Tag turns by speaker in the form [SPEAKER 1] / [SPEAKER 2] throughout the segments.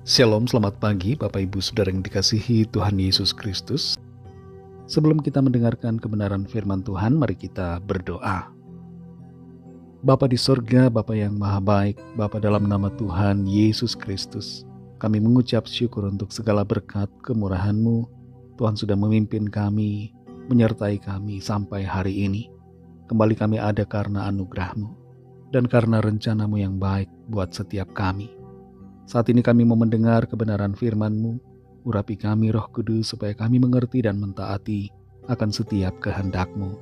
[SPEAKER 1] Shalom, selamat pagi Bapak Ibu Saudara yang dikasihi Tuhan Yesus Kristus. Sebelum kita mendengarkan kebenaran firman Tuhan, mari kita berdoa. Bapa di sorga, Bapa yang maha baik, Bapa dalam nama Tuhan Yesus Kristus, kami mengucap syukur untuk segala berkat kemurahan-Mu. Tuhan sudah memimpin kami, menyertai kami sampai hari ini. Kembali kami ada karena anugerah-Mu dan karena rencana-Mu yang baik buat setiap kami. Saat ini kami mau mendengar kebenaran firman-Mu. Urapi kami Roh Kudus supaya kami mengerti dan mentaati akan setiap kehendak-Mu.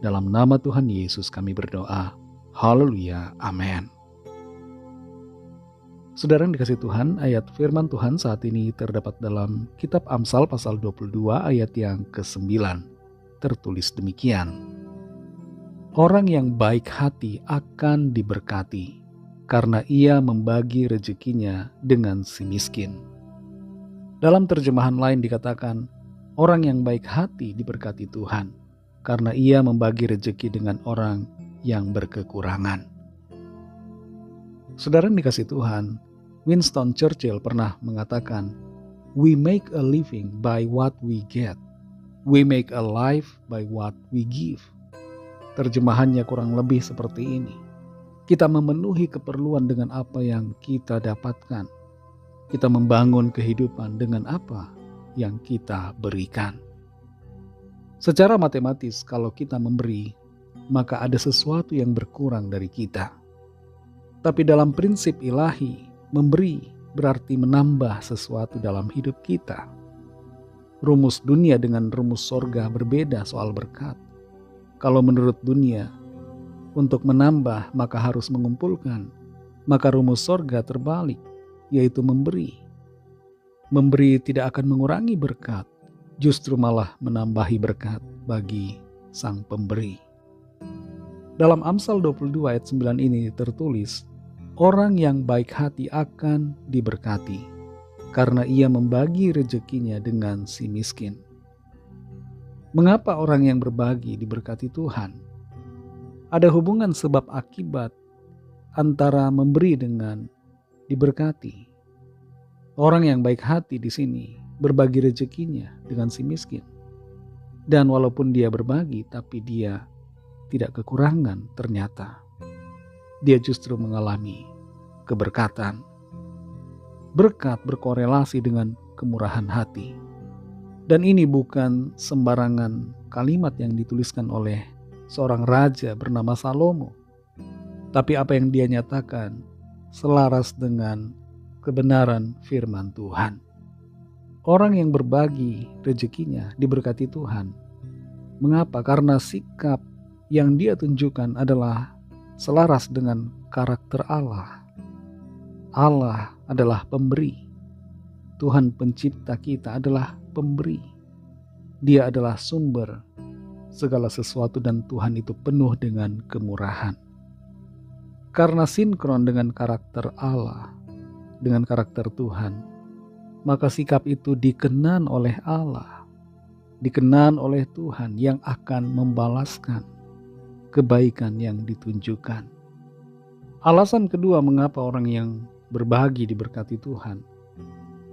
[SPEAKER 1] Dalam nama Tuhan Yesus kami berdoa. Haleluya. Amin. Saudara yang dikasihi Tuhan, ayat firman Tuhan saat ini terdapat dalam kitab Amsal pasal 22 ayat yang ke-9. Tertulis demikian. Orang yang baik hati akan diberkati, karena ia membagi rezekinya dengan si miskin. Dalam terjemahan lain dikatakan, orang yang baik hati diberkati Tuhan, karena ia membagi rezeki dengan orang yang berkekurangan. Saudara yang dikasihi Tuhan, Winston Churchill pernah mengatakan, "We make a living by what we get. We make a life by what we give." Terjemahannya kurang lebih seperti ini. Kita memenuhi keperluan dengan apa yang kita dapatkan. Kita membangun kehidupan dengan apa yang kita berikan. Secara matematis, kalau kita memberi, maka ada sesuatu yang berkurang dari kita. Tapi dalam prinsip ilahi, memberi berarti menambah sesuatu dalam hidup kita. Rumus dunia dengan rumus sorga berbeda soal berkat. Kalau menurut dunia, untuk menambah maka harus mengumpulkan, maka rumus sorga terbalik, yaitu memberi. Memberi tidak akan mengurangi berkat, justru malah menambahi berkat bagi sang pemberi. Dalam Amsal 22 ayat 9 ini tertulis, orang yang baik hati akan diberkati, karena ia membagi rezekinya dengan si miskin. Mengapa orang yang berbagi diberkati Tuhan? Ada hubungan sebab akibat antara memberi dengan diberkati. Orang yang baik hati di sini berbagi rezekinya dengan si miskin. Dan walaupun dia berbagi, tapi dia tidak kekurangan ternyata. Dia justru mengalami keberkatan. Berkat berkorelasi dengan kemurahan hati. Dan ini bukan sembarangan kalimat yang dituliskan oleh seorang raja bernama Salomo. Tapi apa yang dia nyatakan selaras dengan kebenaran firman Tuhan. Orang yang berbagi rezekinya diberkati Tuhan. Mengapa? Karena sikap yang dia tunjukkan adalah selaras dengan karakter Allah. Allah adalah pemberi. Tuhan pencipta kita adalah pemberi. Dia adalah sumber segala sesuatu dan Tuhan itu penuh dengan kemurahan. Karena sinkron dengan karakter Allah, dengan karakter Tuhan, maka sikap itu dikenan oleh Allah, dikenan oleh Tuhan yang akan membalaskan kebaikan yang ditunjukkan. Alasan kedua mengapa orang yang berbagi diberkati Tuhan,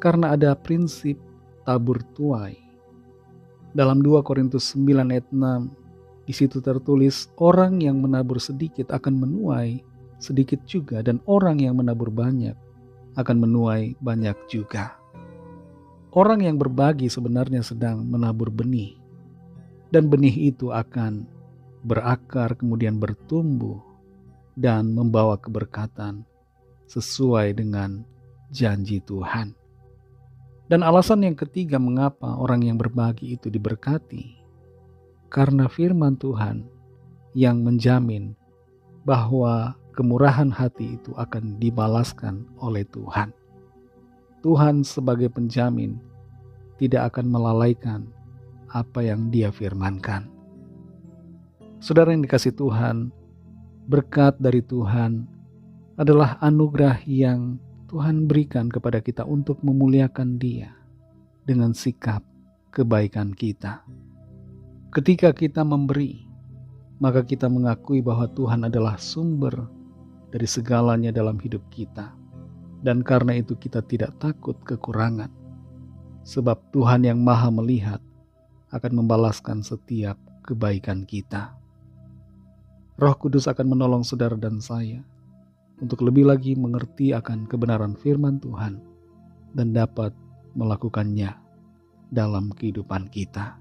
[SPEAKER 1] karena ada prinsip tabur tuai. Dalam 2 Korintus 9 ayat 6, di situ tertulis, orang yang menabur sedikit akan menuai sedikit juga, dan orang yang menabur banyak akan menuai banyak juga. Orang yang berbagi sebenarnya sedang menabur benih, dan benih itu akan berakar, kemudian bertumbuh, dan membawa keberkatan sesuai dengan janji Tuhan. Dan alasan yang ketiga mengapa orang yang berbagi itu diberkati, karena firman Tuhan yang menjamin bahwa kemurahan hati itu akan dibalaskan oleh Tuhan. Tuhan sebagai penjamin tidak akan melalaikan apa yang Dia firmankan. Saudara yang dikasihi Tuhan, berkat dari Tuhan adalah anugerah yang Tuhan berikan kepada kita untuk memuliakan Dia dengan sikap kebaikan kita. Ketika kita memberi, maka kita mengakui bahwa Tuhan adalah sumber dari segalanya dalam hidup kita. Dan karena itu kita tidak takut kekurangan, sebab Tuhan yang Maha Melihat akan membalaskan setiap kebaikan kita. Roh Kudus akan menolong saudara dan saya untuk lebih lagi mengerti akan kebenaran firman Tuhan dan dapat melakukannya dalam kehidupan kita.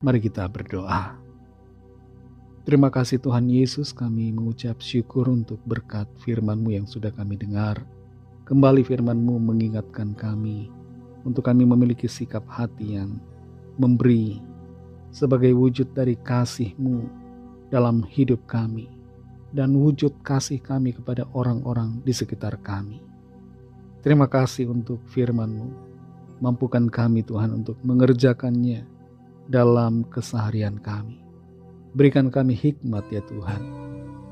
[SPEAKER 1] Mari kita berdoa. Terima kasih Tuhan Yesus, kami mengucap syukur untuk berkat firman-Mu yang sudah kami dengar. Kembali firman-Mu mengingatkan kami untuk kami memiliki sikap hati yang memberi sebagai wujud dari kasih-Mu dalam hidup kami dan wujud kasih kami kepada orang-orang di sekitar kami. Terima kasih untuk firman-Mu. Mampukan kami Tuhan untuk mengerjakannya dalam keseharian kami. Berikan kami hikmat ya Tuhan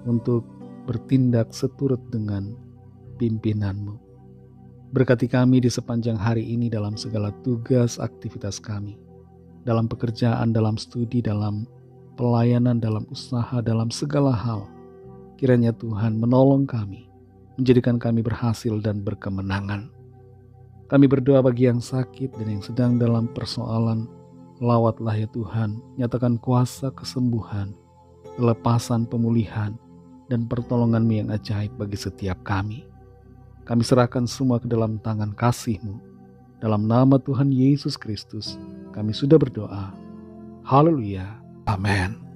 [SPEAKER 1] untuk bertindak seturut dengan pimpinan-Mu. Berkati kami di sepanjang hari ini dalam segala tugas aktivitas kami. Dalam pekerjaan, dalam studi, dalam pelayanan, dalam usaha, dalam segala hal. Kiranya Tuhan menolong kami, menjadikan kami berhasil dan berkemenangan. Kami berdoa bagi yang sakit dan yang sedang dalam persoalan. Lawatlah ya Tuhan, nyatakan kuasa kesembuhan, kelepasan, pemulihan, dan pertolongan-Mu yang ajaib bagi setiap kami. Kami serahkan semua ke dalam tangan kasih-Mu. Dalam nama Tuhan Yesus Kristus, kami sudah berdoa. Haleluya. Amin.